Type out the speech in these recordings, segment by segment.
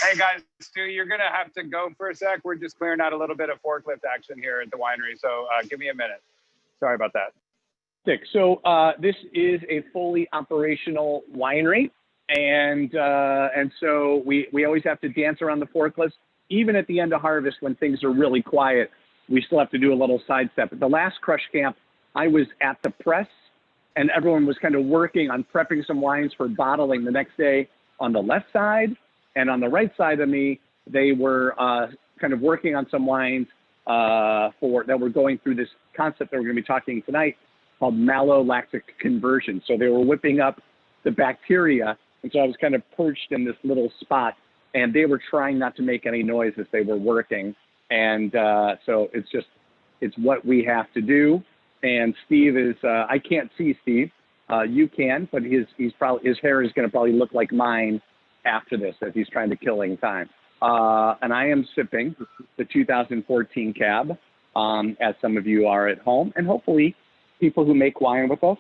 Hey guys, Stu, you're gonna have to go for a sec. We're just clearing out a little bit of forklift action here at the winery, so give me a minute. Sorry about that. So this is a fully operational winery, and so we always have to dance around the forklifts. Even at the end of harvest, when things are really quiet, we still have to do a little sidestep. At the last Crushcamp, I was at the press, and everyone was kind of working on prepping some wines for bottling the next day on the left side. And on the right side of me, they were kind of working on some wines that were going through this concept that we're going to be talking tonight called Malolactic conversion. So they were whipping up the bacteria. And so I was kind of perched in this little spot, and they were trying not to make any noise as they were working. And so it's what we have to do. And Steve is, I can't see Steve. You can, but his hair is going to probably look like mine after this, as he's trying to killing time. And I am sipping the 2014 Cab, as some of you are at home, and hopefully people who make wine with us,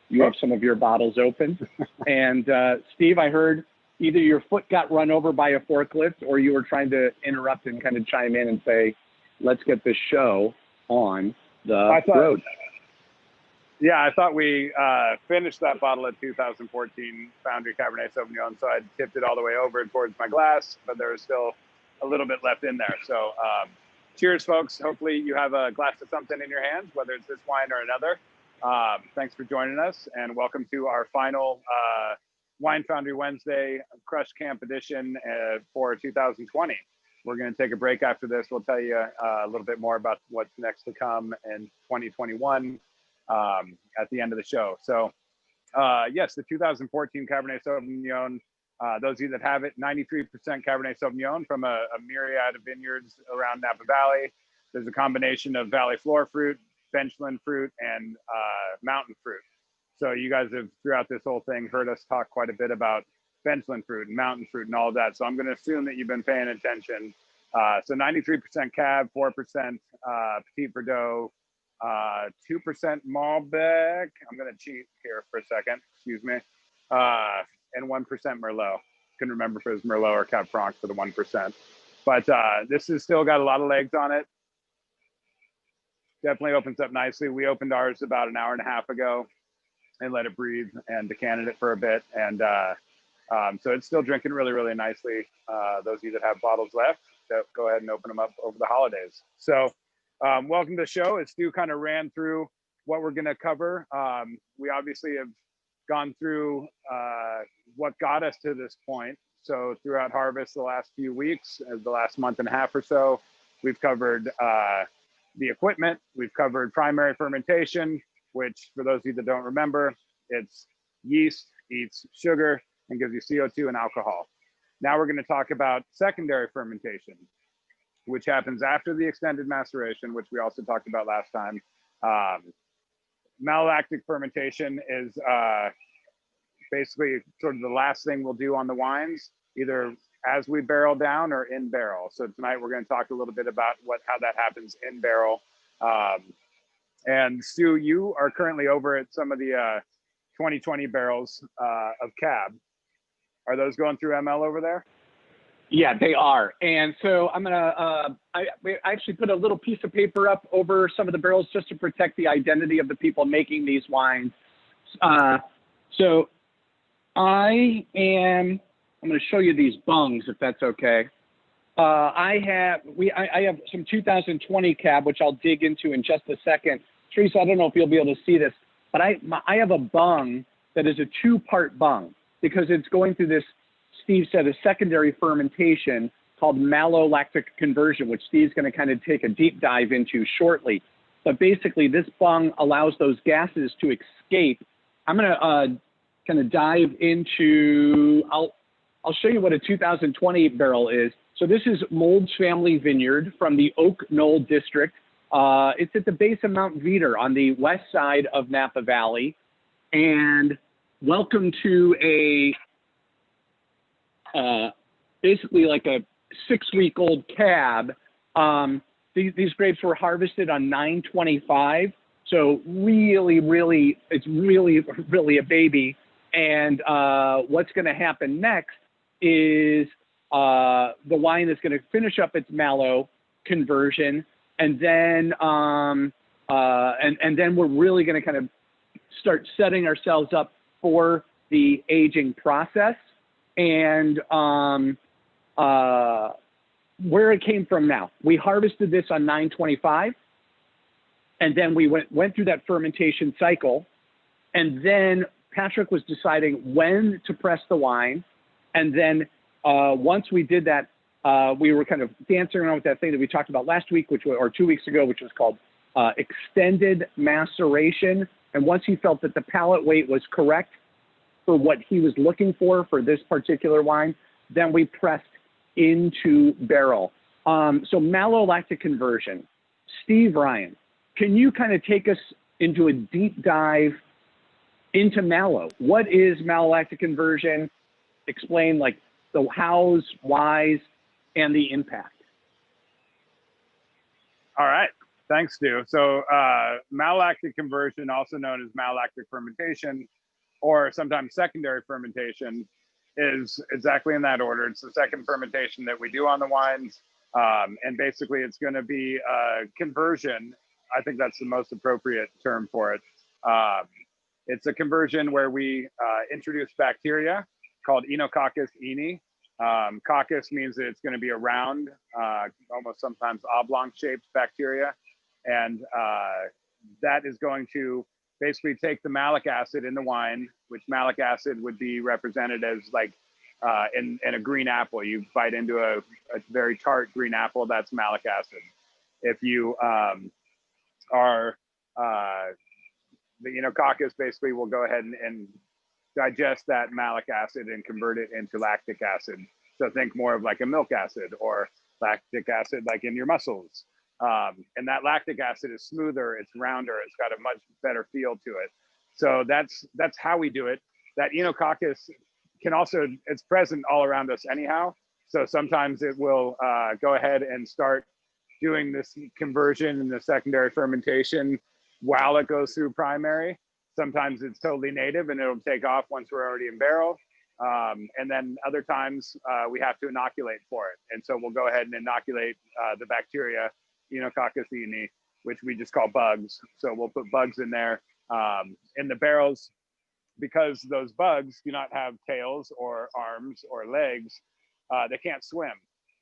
you have some of your bottles open. And Steve, I heard either your foot got run over by a forklift or you were trying to interrupt and kind of chime in and say, let's get this show on the road. Yeah, I thought we finished that bottle of 2014 Foundry Cabernet Sauvignon, so I tipped it all the way over towards my glass, but there was still a little bit left in there. So cheers, folks. Hopefully you have a glass of something in your hands, whether it's this wine or another. Thanks for joining us, and welcome to our final Wine Foundry Wednesday Crushcamp edition for 2020. We're going to take a break after this. We'll tell you a little bit more about what's next to come in 2021. At the end of the show. So yes, the 2014 Cabernet Sauvignon, those of you that have it, 93% Cabernet Sauvignon from a myriad of vineyards around Napa Valley. There's a combination of valley floor fruit, benchland fruit, and mountain fruit. So you guys have, throughout this whole thing, heard us talk quite a bit about benchland fruit and mountain fruit and all of that. So I'm going to assume that you've been paying attention. So 93% Cab, 4% Petit Verdot, 2% Malbec. I'm going to cheat here for a second, excuse me. And 1% Merlot. Couldn't remember if it was Merlot or Cab Franc for the 1%. But this has still got a lot of legs on it. Definitely opens up nicely. We opened ours about an hour and a half ago and let it breathe and decanted it for a bit. And so it's still drinking really, really nicely. Those of you that have bottles left, go ahead and open them up over the holidays. So welcome to the show. As Stu kind of ran through what we're going to cover, we obviously have gone through what got us to this point. So throughout harvest, the last few weeks, the last month and a half or so, we've covered the equipment. We've covered primary fermentation, which for those of you that don't remember, it's yeast eats sugar and gives you CO2 and alcohol. Now we're going to talk about secondary fermentation, which happens after the extended maceration, which we also talked about last time. Malolactic fermentation is basically sort of the last thing we'll do on the wines, either as we barrel down or in barrel. So tonight we're going to talk a little bit about how that happens in barrel. And Stu, you are currently over at some of the 2020 barrels of Cab. Are those going through ML over there? Yeah, they are. And so I'm going to, I actually put a little piece of paper up over some of the barrels just to protect the identity of the people making these wines. So I'm going to show you these bungs, if that's okay. I have some 2020 Cab, which I'll dig into in just a second. Teresa, I don't know if you'll be able to see this, but I have a bung that is a two-part bung because it's going through this, Steve said, a secondary fermentation called malolactic conversion, which Steve's going to kind of take a deep dive into shortly. But basically, this bung allows those gases to escape. I'm going to kind of dive into, I'll show you what a 2020 barrel is. So this is Mold's Family Vineyard from the Oak Knoll District. It's at the base of Mount Veeder on the west side of Napa Valley. And welcome to a basically like a 6-week-old Cab. These grapes were harvested on 9/25. So really, it's really a baby. And what's going to happen next is the wine is going to finish up its Malo conversion, and then we're really going to kind of start setting ourselves up for the aging process. And where it came from now, we harvested this on 9/25, and then we went through that fermentation cycle, and then Patrick was deciding when to press the wine, and then once we did that, we were kind of dancing around with that thing that we talked about last week, or 2 weeks ago, which was called extended maceration. And once he felt that the palate weight was correct for what he was looking for this particular wine, then we pressed into barrel. So malolactic conversion. Steve Ryan, can you kind of take us into a deep dive into malo? What is malolactic conversion? Explain like the hows, whys, and the impact. All right. Thanks, Stu. So malolactic conversion, also known as malolactic fermentation, or sometimes secondary fermentation, is exactly in that order. It's the second fermentation that we do on the wines. And basically it's going to be conversion. I think that's the most appropriate term for it. It's a conversion where we introduce bacteria called Enococcus ini. Coccus means that it's going to be a round, almost sometimes oblong-shaped bacteria. And that is going to basically take the malic acid in the wine, which malic acid would be represented as like in a green apple. You bite into a very tart green apple, that's malic acid. If you are, the Enococcus basically will go ahead and digest that malic acid and convert it into lactic acid. So think more of like a milk acid or lactic acid like in your muscles. And that lactic acid is smoother, it's rounder, it's got a much better feel to it. So that's how we do it. That Enococcus can also, it's present all around us anyhow. So sometimes it will go ahead and start doing this conversion and the secondary fermentation while it goes through primary. Sometimes it's totally native and it'll take off once we're already in barrel. And then other times we have to inoculate for it. And so we'll go ahead and inoculate the bacteria, Enococcus ini, which we just call bugs. So we'll put bugs in there in the barrels, because those bugs do not have tails or arms or legs. They can't swim.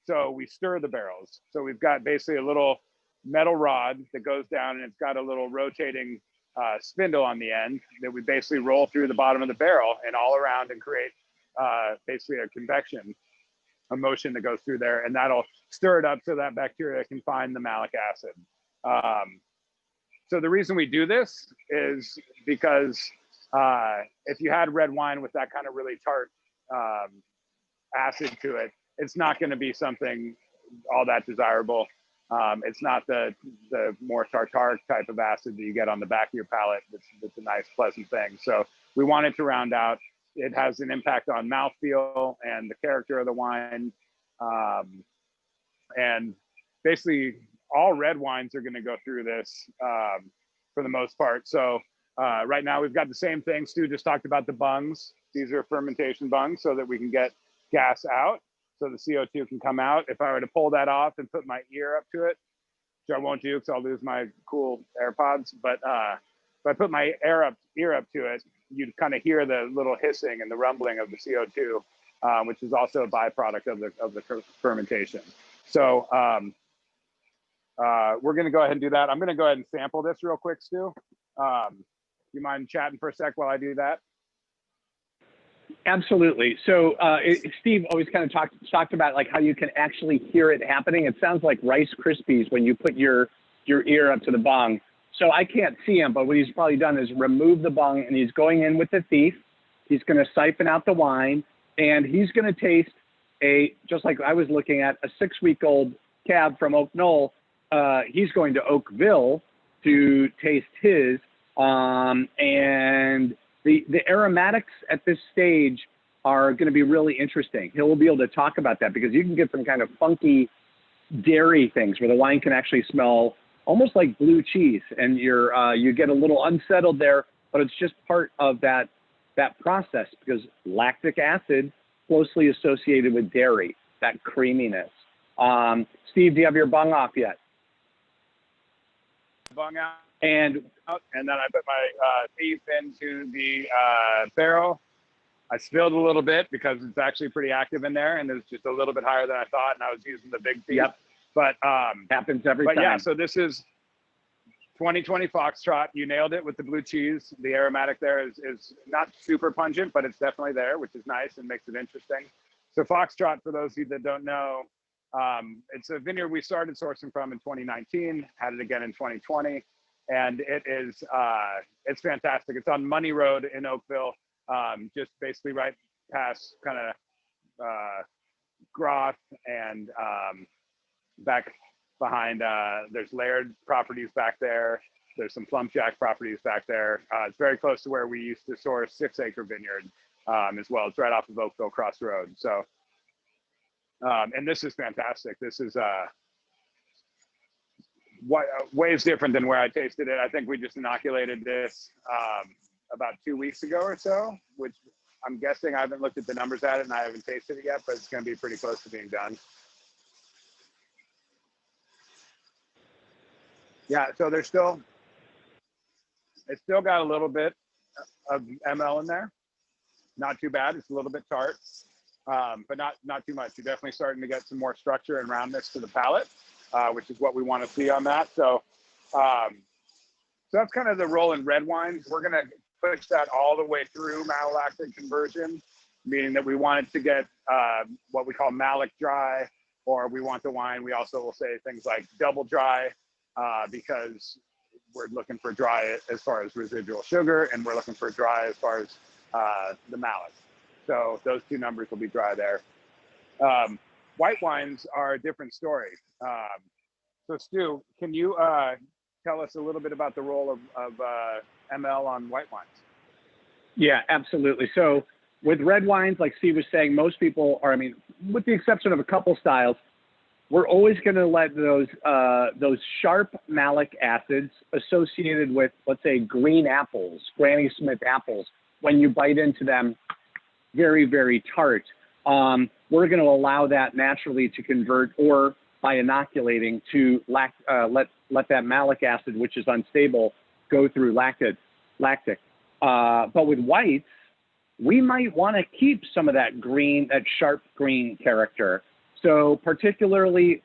So we stir the barrels. So we've got basically a little metal rod that goes down, and it's got a little rotating spindle on the end that we basically roll through the bottom of the barrel and all around and create basically a convection, a motion that goes through there, and that'll stir it up so that bacteria can find the malic acid. So the reason we do this is because if you had red wine with that kind of really tart acid to it, it's not going to be something all that desirable. It's not the more tartaric type of acid that you get on the back of your palate. It's a nice, pleasant thing. So we want it to round out. It has an impact on mouthfeel and the character of the wine. And basically all red wines are going to go through this for the most part. So right now we've got the same thing. Stu just talked about the bungs. These are fermentation bungs so that we can get gas out, so the CO2 can come out. If I were to pull that off and put my ear up to it, which I won't do because I'll lose my cool AirPods, but if I put my ear up to it, you'd kind of hear the little hissing and the rumbling of the CO2, which is also a byproduct of the fermentation. So we're going to go ahead and do that. I'm going to go ahead and sample this real quick, Stu. You mind chatting for a sec while I do that? Absolutely. So Steve always kind of talked about like how you can actually hear it happening. It sounds like Rice Krispies when you put your ear up to the bung. So I can't see him, but what he's probably done is remove the bung, and he's going in with the thief. He's going to siphon out the wine, and he's going to taste just like I was looking at, a 6-week-old cab from Oak Knoll. He's going to Oakville to taste his, and the aromatics at this stage are going to be really interesting. He'll be able to talk about that because you can get some kind of funky dairy things where the wine can actually smell almost like blue cheese, and you get a little unsettled there, but it's just part of that process because lactic acid closely associated with dairy. that creaminess. Steve, do you have your bung off yet? Bung out, And and then I put my thief into the barrel. I spilled a little bit because it's actually pretty active in there, and it's just a little bit higher than I thought, and I was using the big thief. Yep. But happens every time. yeah, so this is 2020 Foxtrot. You nailed it with the blue cheese. The aromatic there is not super pungent, but it's definitely there, which is nice and makes it interesting. So Foxtrot, for those of you that don't know, it's a vineyard we started sourcing from in 2019, had it again in 2020, and it is it's fantastic. It's on Money Road in Oakville, just basically right past kind of Groth and back behind. There's Laird properties back there. There's some Plumjack properties back there. It's very close to where we used to source 6 Acre Vineyard as well. It's right off of Oakville Crossroad. So, and this is fantastic. This is ways different than where I tasted it. I think we just inoculated this about 2 weeks ago or so, which I'm guessing, I haven't looked at the numbers at it and I haven't tasted it yet, but it's going to be pretty close to being done. Yeah, so it's still got a little bit of ML in there. Not too bad. It's a little bit tart, but not too much. You're definitely starting to get some more structure and roundness to the palate, which is what we want to see on that. So, so that's kind of the role in red wines. We're going to push that all the way through malolactic conversion, meaning that we want it to get what we call malic dry, or we want the wine. We also will say things like double dry, because we're looking for dry as far as residual sugar, and we're looking for dry as far as the malic. So those two numbers will be dry there. White wines are a different story. So Stu, can you tell us a little bit about the role of ML on white wines? Yeah, absolutely. So with red wines, like Steve was saying, most people are, I mean, with the exception of a couple styles, we're always going to let those sharp malic acids associated with, let's say, green apples, Granny Smith apples, when you bite into them, very, very tart. We're going to allow that naturally to convert, or by inoculating, to let that malic acid, which is unstable, go through lactic. But with whites, we might want to keep some of that green, that sharp green character. So particularly,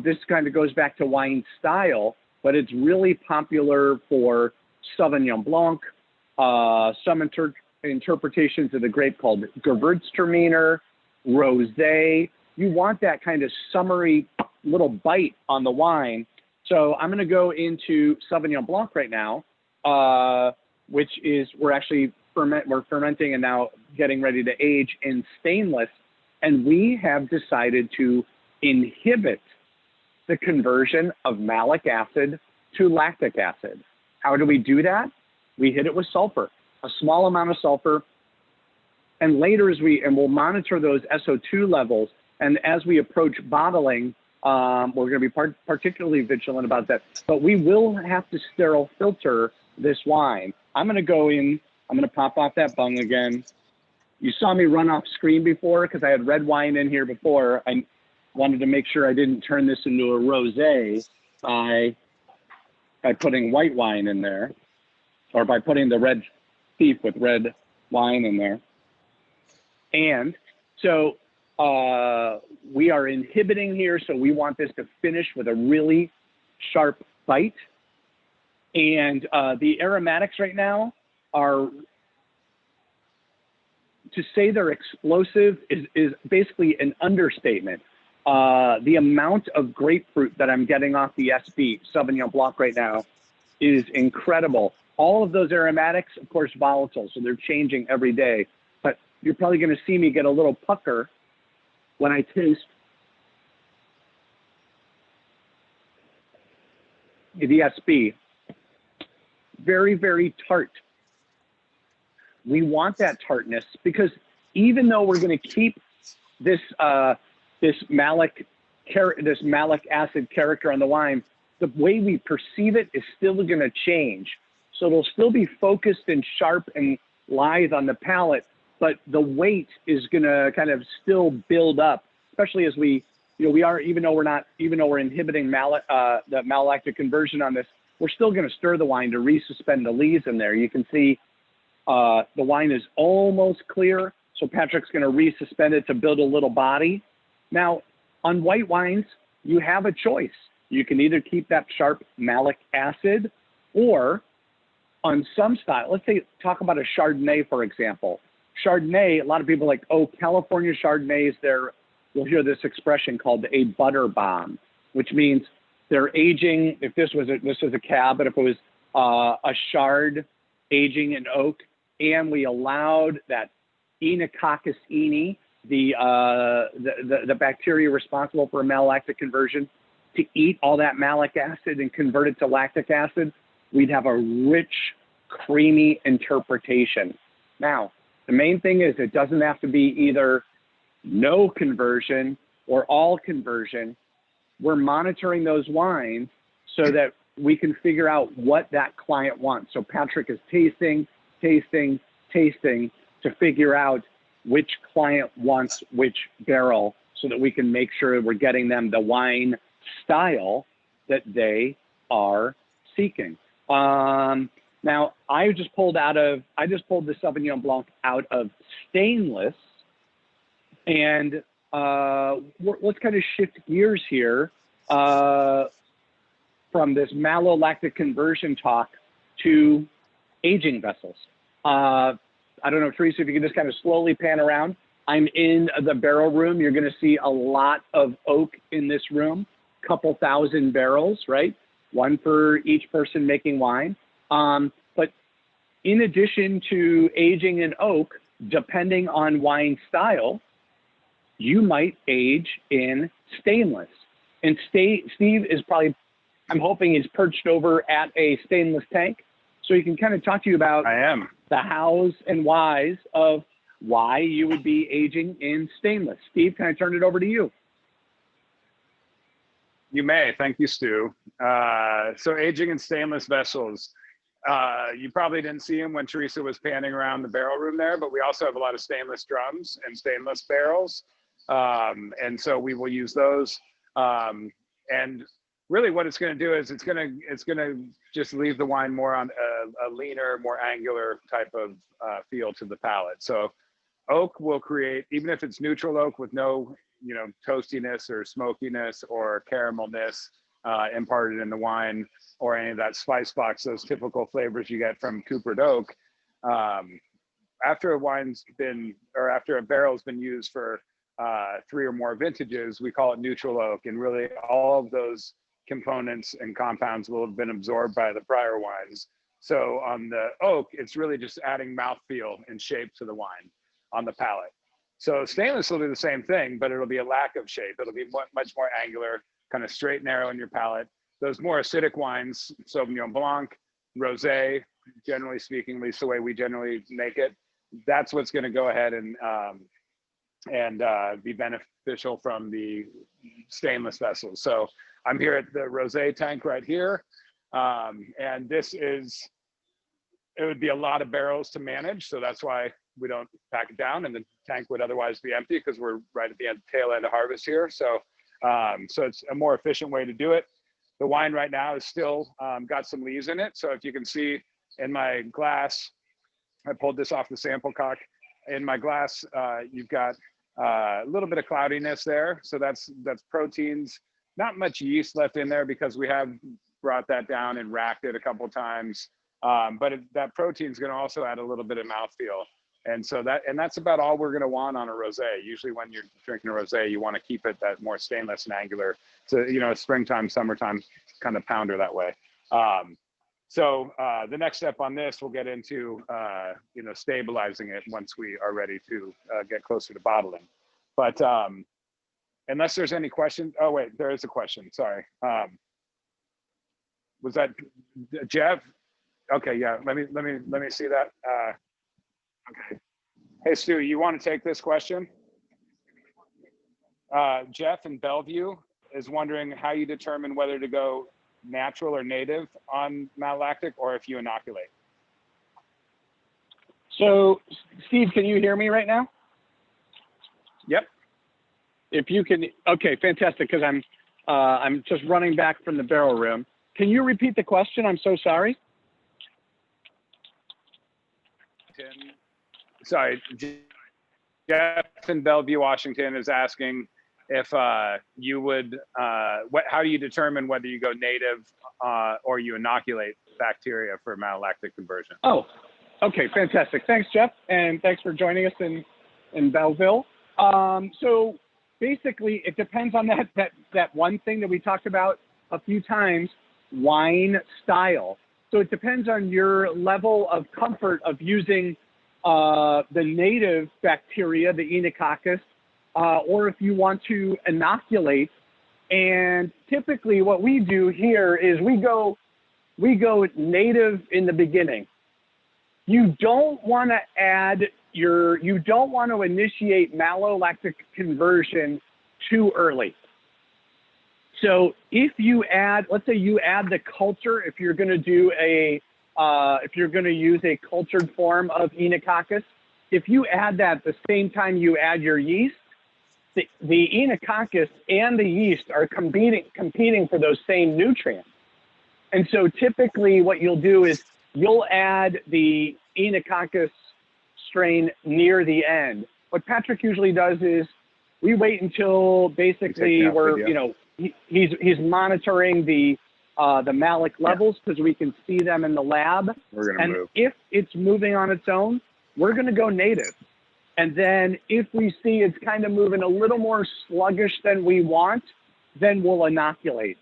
this kind of goes back to wine style, but it's really popular for Sauvignon Blanc, some interpretations of the grape called Gewürztraminer, Rosé. You want that kind of summery little bite on the wine. So I'm going to go into Sauvignon Blanc right now, which is, we're fermenting and now getting ready to age in stainless. And we have decided to inhibit the conversion of malic acid to lactic acid. How do we do that? We hit it with sulfur, a small amount of sulfur. And later we'll monitor those SO2 levels. And as we approach bottling, we're going to be particularly vigilant about that. But we will have to sterile filter this wine. I'm going to go in, I'm going to pop off that bung again. You saw me run off screen before because I had red wine in here before. I wanted to make sure I didn't turn this into a rosé by putting white wine in there, or by putting the red thief with red wine in there. And so we are inhibiting here, so we want this to finish with a really sharp bite. And the aromatics right now are, to say they're explosive is basically an understatement. The amount of grapefruit that I'm getting off the SB Sauvignon Blanc right now is incredible. All of those aromatics, of course, volatile, so they're changing every day. But you're probably going to see me get a little pucker when I taste the SB. Very, very tart. We want that tartness because even though we're going to keep this this malic acid character on the wine, the way we perceive it is still going to change. So it'll still be focused and sharp and lithe on the palate, but the weight is going to kind of still build up especially as we, we are, even though we're inhibiting the malolactic conversion on this, we're still going to stir the wine to resuspend the lees in there. You can see the wine is almost clear. So Patrick's going to resuspend it to build a little body. Now, on white wines, you have a choice. You can either keep that sharp malic acid, or on some style, let's say, talk about a Chardonnay, for example. Chardonnay, a lot of people are like, oh, California Chardonnays, you'll hear this expression called a butter bomb, which means they're aging. If this was a cab, but if it was a Chard aging in oak, and we allowed that Enococcus eni, the bacteria responsible for malolactic conversion, to eat all that malic acid and convert it to lactic acid, we'd have a rich, creamy interpretation. Now, the main thing is it doesn't have to be either no conversion or all conversion. We're monitoring those wines so that we can figure out what that client wants. So Patrick is tasting to figure out which client wants which barrel, so that we can make sure we're getting them the wine style that they are seeking. Now, I just pulled the Sauvignon Blanc out of stainless, and let's kind of shift gears here from this malolactic conversion talk to aging vessels. I don't know, Teresa, if you can just kind of slowly pan around. I'm in the barrel room. You're going to see a lot of oak in this room, couple thousand barrels, right? One for each person making wine. But in addition to aging in oak, depending on wine style, you might age in stainless. And Steve is probably, I'm hoping, he's perched over at a stainless tank, so he can kind of talk to you about the hows and whys of why you would be aging in stainless. Steve, can I turn it over to you? You may. Thank you, Stu. So aging in stainless vessels. You probably didn't see him when Teresa was panning around the barrel room there, but we also have a lot of stainless drums and stainless barrels. And so we will use those. And really what it's going to do is it's going to just leave the wine more on a leaner, more angular type of feel to the palate. So oak will create, even if it's neutral oak with no, toastiness or smokiness or caramelness imparted in the wine, or any of that spice box, those typical flavors you get from coopered oak. After a barrel's been used for 3 or more vintages, we call it neutral oak, and really all of those components and compounds will have been absorbed by the prior wines. So on the oak, it's really just adding mouthfeel and shape to the wine on the palate. So stainless will do the same thing, but it'll be a lack of shape. It'll be much more angular, kind of straight and narrow in your palate. Those more acidic wines, Sauvignon Blanc, Rosé, generally speaking, at least the way we generally make it, that's what's going to go ahead and be beneficial from the stainless vessels. So I'm here at the Rosé tank right here. And it would be a lot of barrels to manage. So that's why we don't pack it down, and the tank would otherwise be empty because we're right at the tail end of harvest here. So, so it's a more efficient way to do it. The wine right now is still got some lees in it. So if you can see in my glass, I pulled this off the sample cock. In my glass, you've got a little bit of cloudiness there. So that's proteins, not much yeast left in there because we have brought that down and racked it a couple of times. But that protein is going to also add a little bit of mouthfeel. And so that's about all we're going to want on a rosé. Usually when you're drinking a rosé, you want to keep it that more stainless and angular. So, springtime, summertime kind of pounder that way. So the next step on this, we'll get into, stabilizing it once we are ready to get closer to bottling. But unless there's any questions, oh wait, there is a question, sorry. Was that Jeff? Okay, yeah, let me see that. Okay. Hey, Stu, you want to take this question? Jeff in Bellevue is wondering how you determine whether to go natural or native on malolactic, or if you inoculate. So, Steve, can you hear me right now? Yep. if you can, okay, fantastic, because I'm just running back from the barrel room. Can you repeat the question? I'm so sorry. Sorry, Jeff in Bellevue, Washington is asking if you would, how do you determine whether you go native or you inoculate bacteria for malolactic conversion? Oh, okay, fantastic. Thanks, Jeff, and thanks for joining us in Belleville. So basically, it depends on that one thing that we talked about a few times, wine style. So it depends on your level of comfort of using the native bacteria, the Enococcus, or if you want to inoculate. And typically what we do here is we go native in the beginning. You don't want to initiate malolactic conversion too early. So if you add, let's say you add the culture, if you're going to do if you're going to use a cultured form of Enococcus, if you add that at the same time you add your yeast, the Enococcus and the yeast are competing for those same nutrients. And so typically what you'll do is you'll add the Enococcus strain near the end. What Patrick usually does is we wait until basically he's monitoring the malic levels because we can see them in the lab. And if it's moving on its own, we're going to go native. And then if we see it's kind of moving a little more sluggish than we want, then we'll inoculate.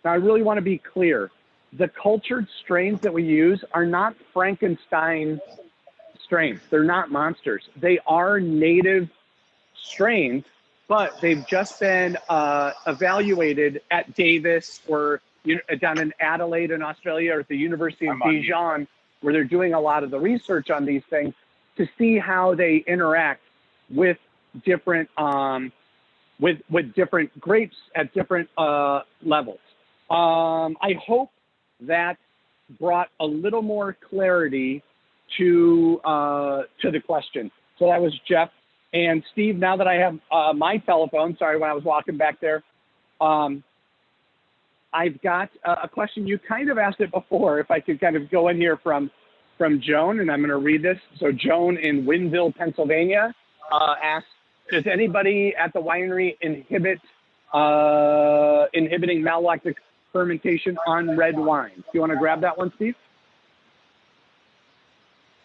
Now, I really want to be clear. The cultured strains that we use are not Frankenstein strains. They're not monsters. They are native strains, but they've just been evaluated at Davis or down in Adelaide in Australia or at the University of Dijon, where they're doing a lot of the research on these things to see how they interact with different with different grapes at different levels. I hope that brought a little more clarity to the question. So that was Jeff. And Steve, now that I have my telephone, sorry, when I was walking back there, I've got a question. You kind of asked it before, if I could kind of go in here from Joan, and I'm going to read this. So Joan in Winville, Pennsylvania, asked, does anybody at the winery inhibiting malolactic fermentation on red wine? Do you want to grab that one, Steve?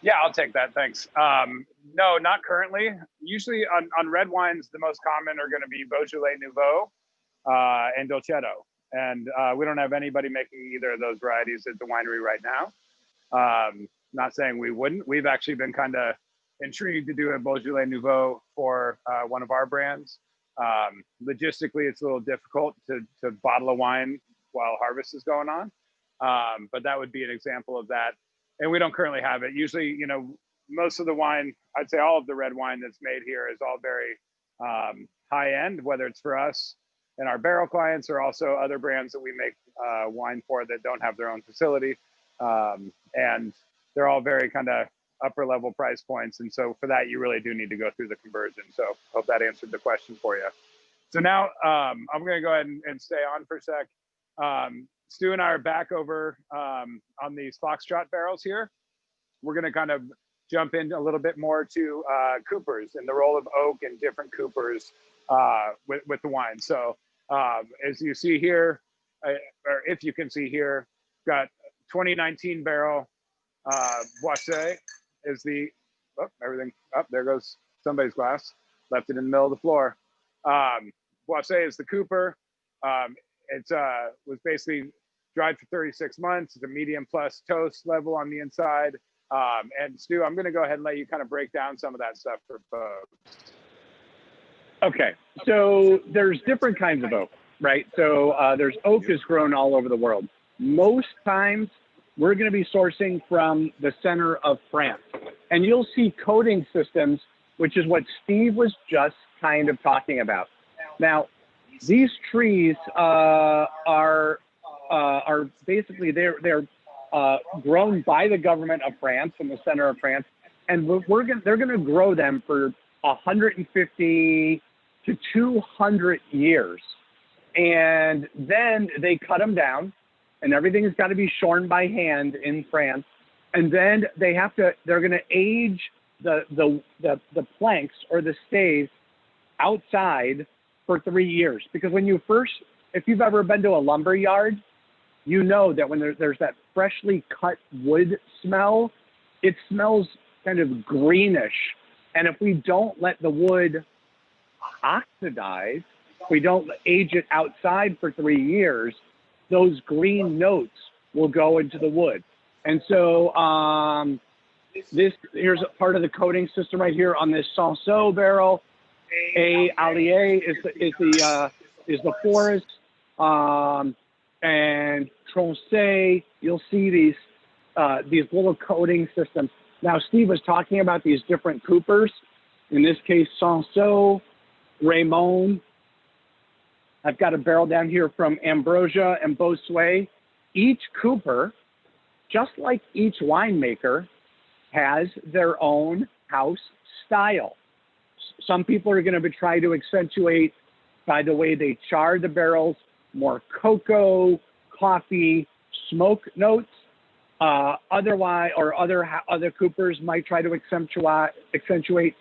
Yeah, I'll take that. Thanks. No, not currently. Usually on red wines, the most common are going to be Beaujolais Nouveau and Dolcetto. And we don't have anybody making either of those varieties at the winery right now. Not saying we wouldn't. We've actually been kind of intrigued to do a Beaujolais Nouveau for one of our brands. Logistically, it's a little difficult to bottle a wine while harvest is going on. But that would be an example of that. And we don't currently have it. Usually, most of the wine, I'd say all of the red wine that's made here is all very high end, whether it's for us and our barrel clients or also other brands that we make wine for that don't have their own facility. And they're all very kind of upper level price points. And so for that, you really do need to go through the conversion. So hope that answered the question for you. So now I'm going to go ahead and stay on for a sec. Stu and I are back over on these Foxtrot barrels here. We're going to kind of jump in a little bit more to coopers and the role of oak and different coopers with the wine. So as you see here, or if you can see here, got 2019 barrel. Boisset is the, everything, there goes somebody's glass, left it in the middle of the floor. Boisset is the cooper. It's was basically dried for 36 months. It's a medium plus toast level on the inside. And Stu, I'm going to go ahead and let you kind of break down some of that stuff for folks. Okay, so there's different kinds of oak, right? So there's oak is grown all over the world. Most times we're going to be sourcing from the center of France. And you'll see coating systems, which is what Steve was just kind of talking about. Now, these trees are basically, they're grown by the government of France in the center of France. And they're going to grow them for 150 to 200 years. And then they cut them down, and everything has got to be shorn by hand in France. And then they're going to age the planks or the staves outside for 3 years. Because if you've ever been to a lumber yard, you know that when there's that freshly cut wood smell, it smells kind of greenish. And if we don't let the wood oxidize, we don't age it outside for 3 years, those green notes will go into the wood. And so here's a part of the coating system right here on this Sanso barrel. Allier is the forest, and Tronchet, you'll see these little coating systems. Now, Steve was talking about these different coopers. In this case, Sanso, Raymond. I've got a barrel down here from Ambrosia and Bossuet. Each cooper, just like each winemaker, has their own house style. Some people are going to try to accentuate, by the way they char the barrels, more cocoa, coffee, smoke notes. Other coopers might try to accentuate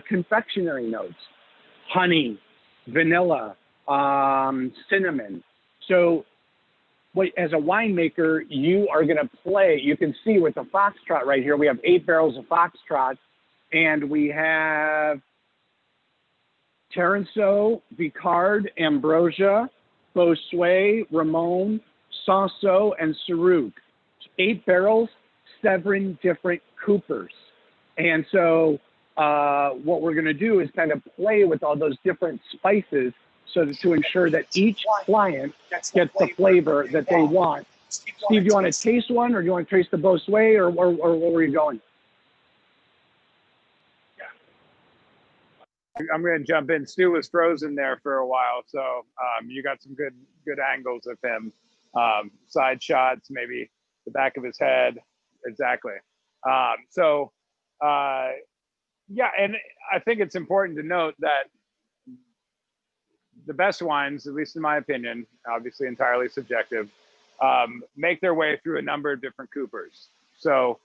confectionery notes, honey, vanilla, cinnamon. So as a winemaker, you are going to play. You can see with the Foxtrot right here, we have 8 barrels of Foxtrot, and we have Terenceau, Picard, Ambrosia, Bossuet, Ramon, Sanso, and Ciroc. 8 barrels, 7 different coopers. And so what we're going to do is kind of play with all those different spices to ensure that each client gets the flavor that they want. Steve, do you want to taste one, or do you want to taste the Bossuet, or where were you going? I'm going to jump in. Stu was frozen there for a while, so you got some good angles of him. Side shots, maybe the back of his head. Exactly. Yeah, and I think it's important to note that the best wines, at least in my opinion, obviously entirely subjective, make their way through a number of different coopers. So,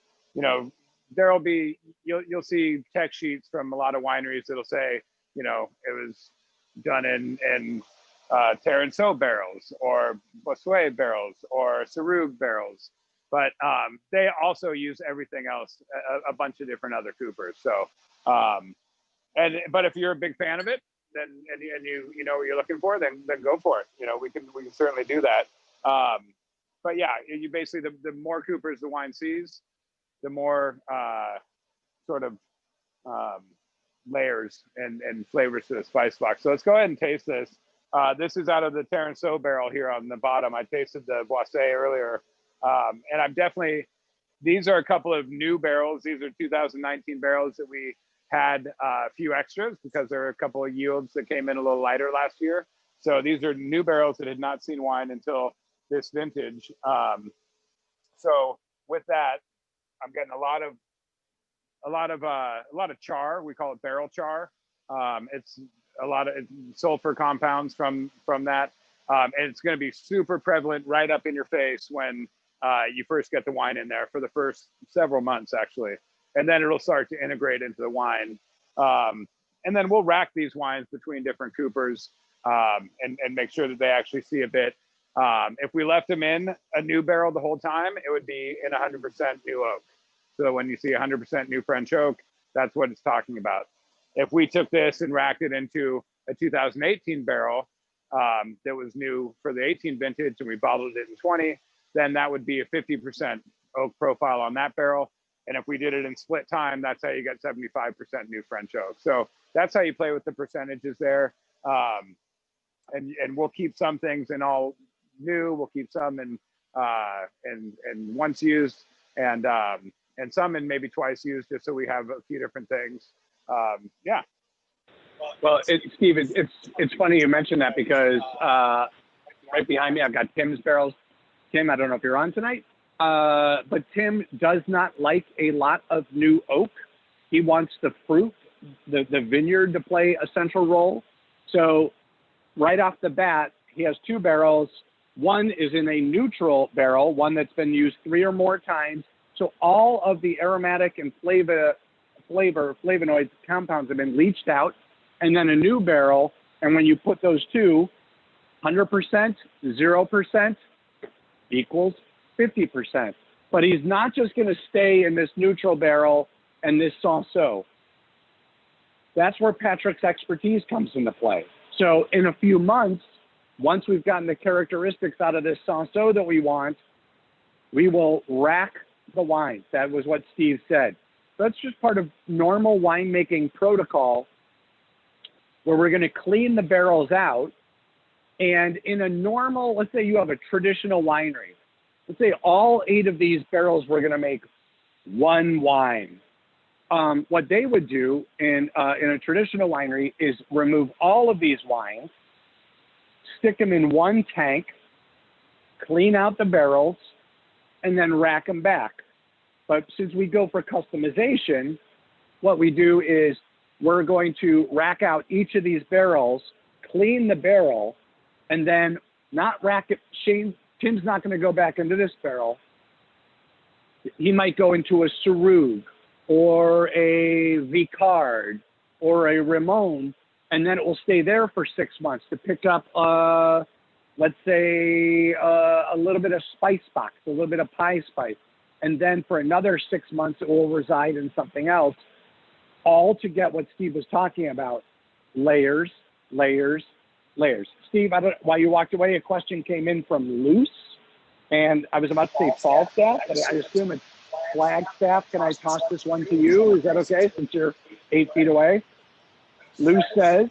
there'll be, you'll see tech sheets from a lot of wineries that'll say, it was done in Terenceau barrels or Bossuet barrels or Ciroc barrels, but they also use everything else, a bunch of different other coopers. So, but if you're a big fan of it, then and you know what you're looking for, then go for it. We can certainly do that. But yeah, you basically the more coopers the wine sees, the more sort of layers and flavors to the spice box. So let's go ahead and taste this. This is out of the Terenceau barrel here on the bottom. I tasted the Boisset earlier, and I'm definitely. These are a couple of new barrels. These are 2019 barrels that we had a few extras because there were a couple of yields that came in a little lighter last year. So these are new barrels that had not seen wine until this vintage. So with that, I'm getting a lot of char. We call it barrel char. It's a lot of sulfur compounds from that, and it's going to be super prevalent right up in your face when you first get the wine in there for the first several months, actually. And then it'll start to integrate into the wine. And then we'll rack these wines between different coopers and make sure that they actually see a bit. If we left them in a new barrel the whole time, it would be in 100% new oak. So when you see 100% new French oak, that's what it's talking about. If we took this and racked it into a 2018 barrel that was new for the 18 vintage and we bottled it in 20, then that would be a 50% oak profile on that barrel. And if we did it in split time, that's how you get 75% new French oak. So that's how you play with the percentages there. And we'll keep some things in all new. We'll keep some in once used, and some in maybe twice used, just so we have a few different things. Yeah. Well, Steve, it's funny you mentioned that because right behind me, I've got Tim's barrels. Tim, I don't know if you're on tonight. But Tim does not like a lot of new oak. He wants the fruit, the vineyard to play a central role. So right off the bat, he has two barrels. One is in a neutral barrel, one that's been used 3 or more times. So all of the aromatic and flavonoid compounds have been leached out. And then a new barrel. And when you put those two, 100%, 0% equals 50%. But he's not just going to stay in this neutral barrel and this Sancerre. That's where Patrick's expertise comes into play. So in a few months, once we've gotten the characteristics out of this Sancerre that we want, we will rack the wine. That was what Steve said. That's just part of normal winemaking protocol, where we're going to clean the barrels out. And in a normal, let's say you have a traditional winery. Let's say all 8 of these barrels we're going to make one wine. What they would do in a traditional winery is remove all of these wines, stick them in one tank, clean out the barrels, and then rack them back. But since we go for customization, what we do is we're going to rack out each of these barrels, clean the barrel, and then not rack it. Tim's not going to go back into this barrel. He might go into a Cerug or a Vicard or a Ramon, and then it will stay there for 6 months to pick up, let's say, a little bit of spice box, a little bit of pie spice. And then for another 6 months, it will reside in something else, all to get what Steve was talking about, layers, layers, layers. Steve, I don't, while you walked away, a question came in from Luce, and I was about to say Falstaff, but I assume it's Flagstaff. Can I toss this one to you? Is that okay, since you're 8 feet away? Luce says,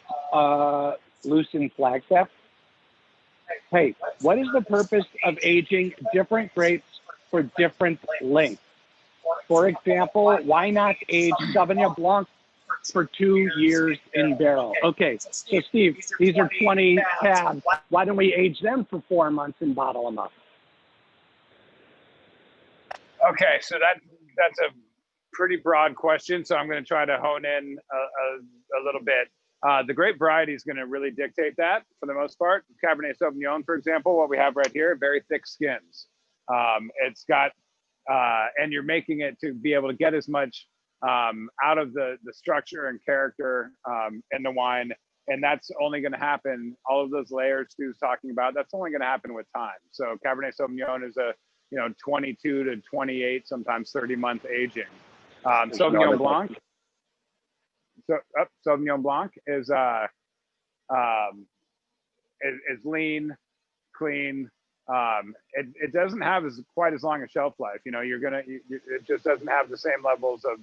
Luce in Flagstaff, hey, what is the purpose of aging different grapes for different lengths? For example, why not age Sauvignon Blanc for 2 years in barrel? Okay, so Steve, these are 20 tabs. Why don't we age them for 4 months and bottle them up? Okay, so that's a pretty broad question. So I'm going to try to hone in a little bit. The grape variety is going to really dictate that for the most part. Cabernet Sauvignon, for example, what we have right here, very thick skins. It's got, and you're making it to be able to get as much out of the structure and character in the wine. And that's only going to happen, all of those layers Stu's talking about, that's only going to happen with time. So Cabernet Sauvignon is a 22 to 28, sometimes 30-month aging. Sauvignon Blanc. Sauvignon Blanc is lean, clean. It doesn't have quite as long a shelf life. It just doesn't have the same levels of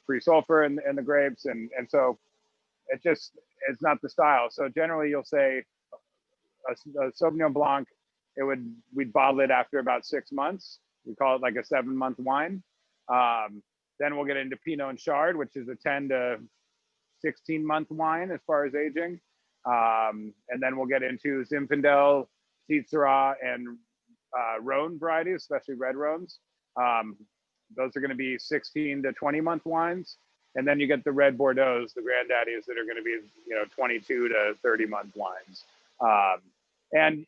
free sulfur in the grapes, and so it's not the style. So generally, you'll say a Sauvignon Blanc. We'd bottle it after about 6 months. We call it like a 7-month wine. Then we'll get into Pinot and Chard, which is a 10 to 16-month wine as far as aging. And then we'll get into Zinfandel, Syrah, and Rhone varieties, especially red Rhones. Those are going to be 16 to 20-month wines. And then you get the red Bordeaux's, the granddaddies, that are going to be 22 to 30-month wines. And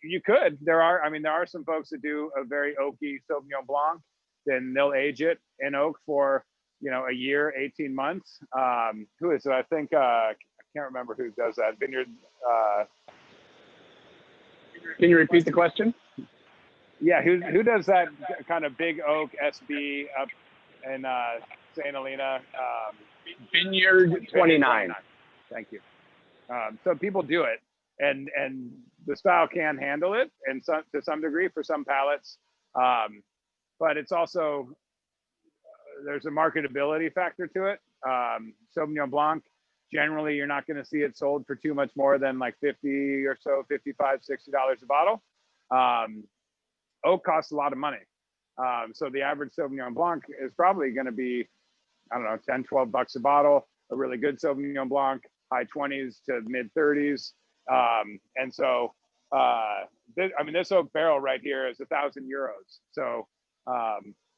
there are some folks that do a very oaky Sauvignon Blanc. Then they'll age it in oak for a year, 18 months. Who is it? I think I can't remember who does that. Vineyard. Can you repeat the question? Yeah, who does that kind of big oak SB up in St. Helena? Vineyard 29. Thank you. So people do it, and the style can handle it, and to some degree for some palates. But it's also, there's a marketability factor to it. Sauvignon Blanc, generally, you're not going to see it sold for too much more than like $50 or so, $55, $60 a bottle. Oak costs a lot of money. So the average Sauvignon Blanc is probably going to be, I don't know, 10, 12 bucks a bottle. A really good Sauvignon Blanc, high 20s to mid 30s. And so, this oak barrel right here is 1,000 euros. So,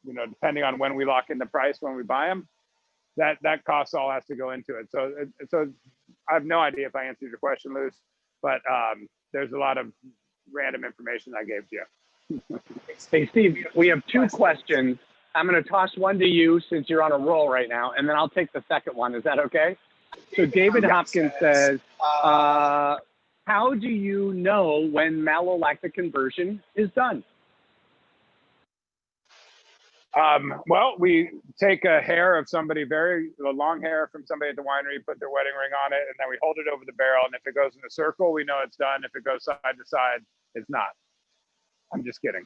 depending on when we lock in the price, when we buy them, that cost all has to go into it. So I have no idea if I answered your question, Luce, but there's a lot of random information I gave to you. Hey, Steve, we have two questions. I'm going to toss one to you since you're on a roll right now, and then I'll take the second one. Is that okay? So David Hopkins says, how do you know when malolactic conversion is done? Well, we take a hair of somebody, a long hair from somebody at the winery, put their wedding ring on it, and then we hold it over the barrel. And if it goes in a circle, we know it's done. If it goes side to side, it's not. I'm just kidding.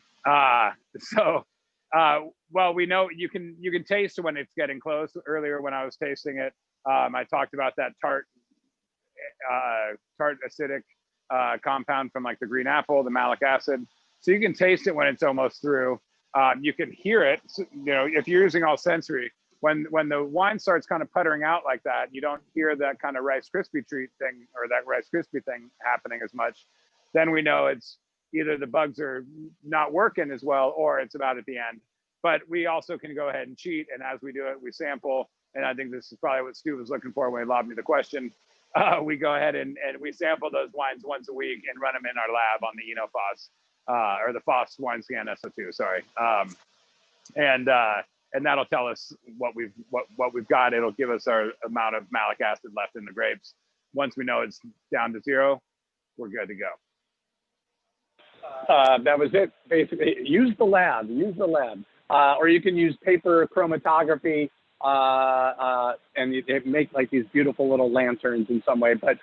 Well, we know you can taste when it's getting close. Earlier when I was tasting it, I talked about that tart acidic compound from like the green apple, the malic acid. So you can taste it when it's almost through. You can hear it, you know, if you're using all sensory. When the wine starts kind of puttering out like that, you don't hear that kind of Rice Krispie treat thing or that Rice Krispie thing happening as much. Then we know it's either the bugs are not working as well or it's about at the end. But we also can go ahead and cheat. And as we do it, we sample. And I think this is probably what Stu was looking for when he lobbed me the question. We go ahead and we sample those wines once a week and run them in our lab on the ENOFOS, or the FOS wine scan SO2, sorry. And that'll tell us what we've got. It'll give us our amount of malic acid left in the grapes. Once we know it's down to 0, we're good to go. That was it, basically. Use the lab, or you can use paper chromatography, and it make like these beautiful little lanterns in some way, but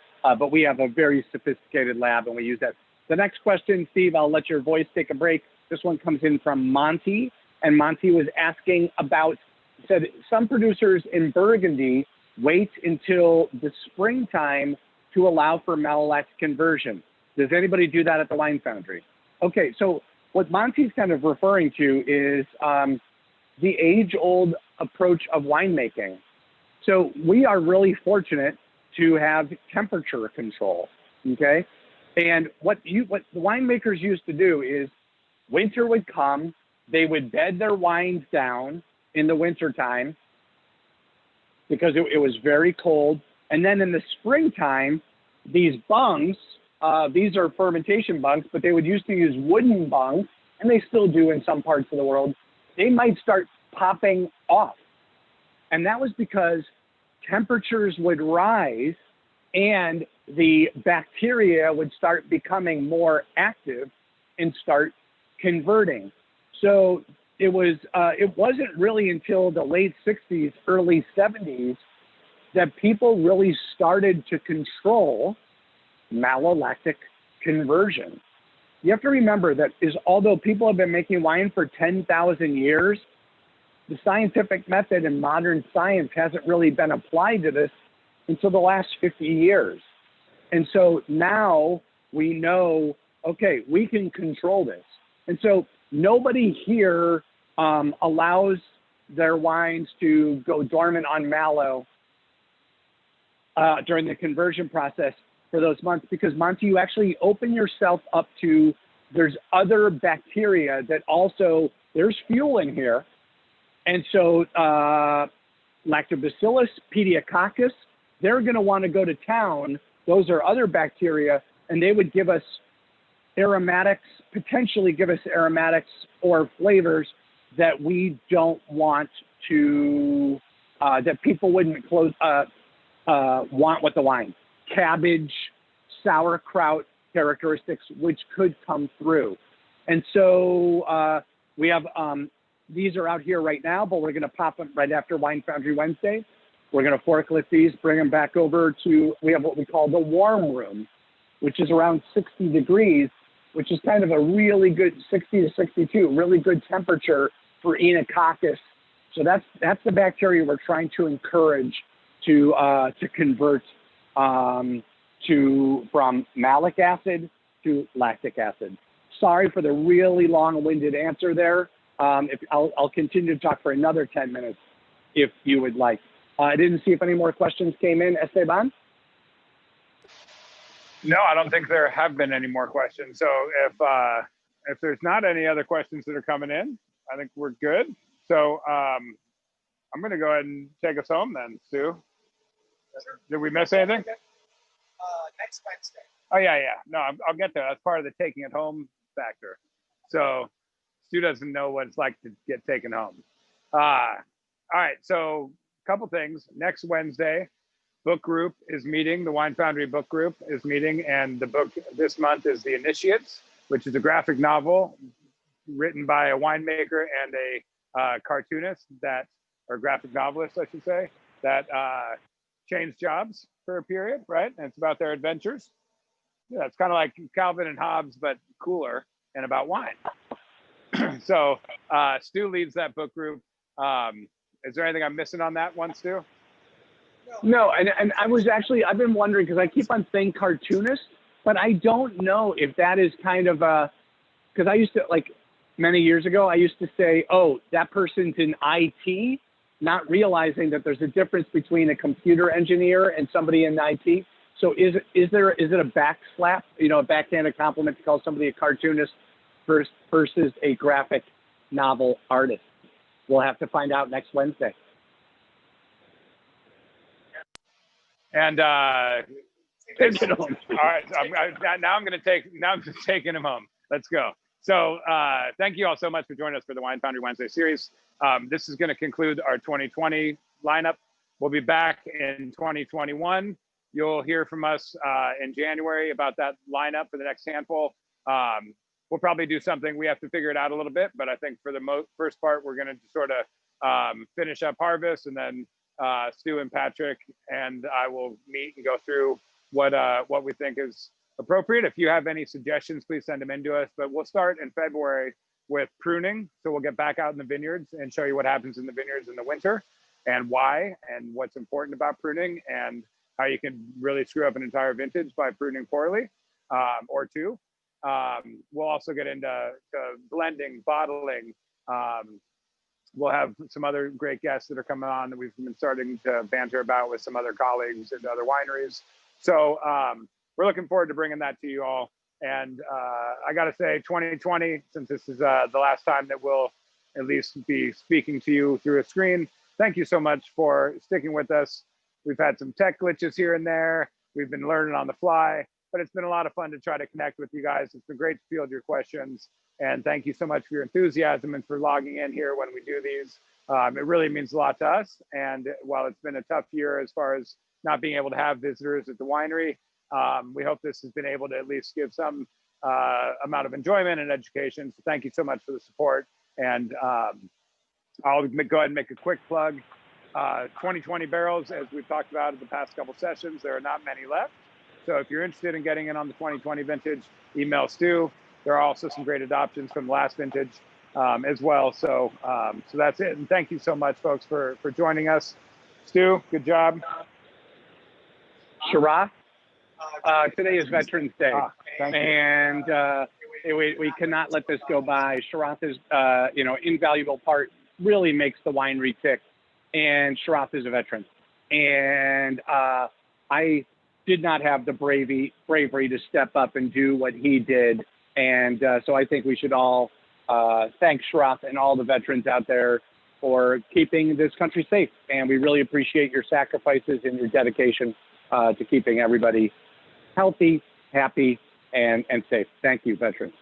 we have a very sophisticated lab and we use that. The next question, Steve, I'll let your voice take a break. This one comes in from Monty, and Monty was asking about, said some producers in Burgundy wait until the springtime to allow for malolactic conversion. Does anybody do that at the Wine Foundry? Okay, so what Monty's kind of referring to is the age-old approach of winemaking. So we are really fortunate to have temperature control, okay? And what the winemakers used to do is winter would come, they would bed their wines down in the wintertime because it was very cold. And then in the springtime, these bungs, these are fermentation bungs, but they would used to use wooden bungs, and they still do in some parts of the world. They might start popping off. And that was because temperatures would rise and the bacteria would start becoming more active and start converting. So it wasn't really until the late 60s, early 70s that people really started to control malolactic conversion. You have to remember that although people have been making wine for 10,000 years, the scientific method and modern science hasn't really been applied to this until the last 50 years. And so now we know, okay, we can control this. And so nobody here allows their wines to go dormant on malo during the conversion process for those months, because Monty, you actually open yourself up to, there's other bacteria that also, there's fuel in here. And so Lactobacillus, Pediococcus, they're going to want to go to town. Those are other bacteria, and they would give us aromatics, potentially give us aromatics or flavors that we don't want to, that people wouldn't want with the wine. Cabbage, sauerkraut characteristics, which could come through. And so we have, these are out here right now, but we're going to pop them right after Wine Foundry Wednesday. We're going to forklift these, bring them back over to, we have what we call the warm room, which is around 60 degrees, which is kind of a really good 60 to 62, really good temperature for Enococcus. So that's the bacteria we're trying to encourage to convert from malic acid to lactic acid. Sorry for the really long-winded answer there. I'll continue to talk for another 10 minutes if you would like. I didn't see if any more questions came in. Esteban? No, I don't think there have been any more questions. So if there's not any other questions that are coming in, I think we're good. So I'm going to go ahead and take us home then, Stu. Sure. Did we miss anything? next Wednesday. Oh yeah, yeah. No, I'll get there. That's part of the taking it home factor. So Stu doesn't know what it's like to get taken home. All right. So a couple things. Next Wednesday, book group is meeting. The Wine Foundry book group is meeting, and the book this month is The Initiates, which is a graphic novel written by a winemaker and a cartoonist or graphic novelist, I should say, that changed jobs for a period, right? And it's about their adventures. Yeah, it's kind of like Calvin and Hobbes, but cooler and about wine. So Stu leads that book group. Is there anything I'm missing on that one, Stu? No, and I've been wondering, because I keep on saying cartoonist, but I don't know if that is kind of because I used to, like many years ago, I used to say, oh, that person's in IT, not realizing that there's a difference between a computer engineer and somebody in IT. So is it a backslap, a backhanded compliment to call somebody a cartoonist versus a graphic novel artist? We'll have to find out next Wednesday. And Take it home. All right, now I'm taking him home. Let's go. So thank you all so much for joining us for the Wine Foundry Wednesday series. This is going to conclude our 2020 lineup. We'll be back in 2021. You'll hear from us in January about that lineup for the next handful. We'll probably do something. We have to figure it out a little bit, but I think for the first part, we're going to sort of finish up harvest, and then Stu and Patrick and I will meet and go through what we think is appropriate. If you have any suggestions, please send them in to us. But we'll start in February with pruning. So we'll get back out in the vineyards and show you what happens in the vineyards in the winter and why and what's important about pruning and how you can really screw up an entire vintage by pruning poorly or two. We'll also get into blending, bottling. We'll have some other great guests that are coming on that we've been starting to banter about with some other colleagues and other wineries. So we're looking forward to bringing that to you all. And I got to say, 2020, since this is the last time that we'll at least be speaking to you through a screen, thank you so much for sticking with us. We've had some tech glitches here and there. We've been learning on the fly, but it's been a lot of fun to try to connect with you guys. It's been great to field your questions. And thank you so much for your enthusiasm and for logging in here when we do these. It really means a lot to us. And while it's been a tough year as far as not being able to have visitors at the winery, we hope this has been able to at least give some amount of enjoyment and education. So thank you so much for the support. And I'll go ahead and make a quick plug. 2020 barrels, as we've talked about in the past couple sessions, there are not many left. So if you're interested in getting in on the 2020 vintage, email Stu. There are also some great adoptions from the last vintage as well. So that's it. And thank you so much, folks, for joining us. Stu, good job. Char, today is Veterans Day, and we cannot let this go by. Char is, invaluable part, really makes the winery tick. And Char is a veteran. And I did not have the bravery to step up and do what he did. And so I think we should all thank Char and all the veterans out there for keeping this country safe. And we really appreciate your sacrifices and your dedication to keeping everybody healthy, happy, and safe. Thank you, veterans.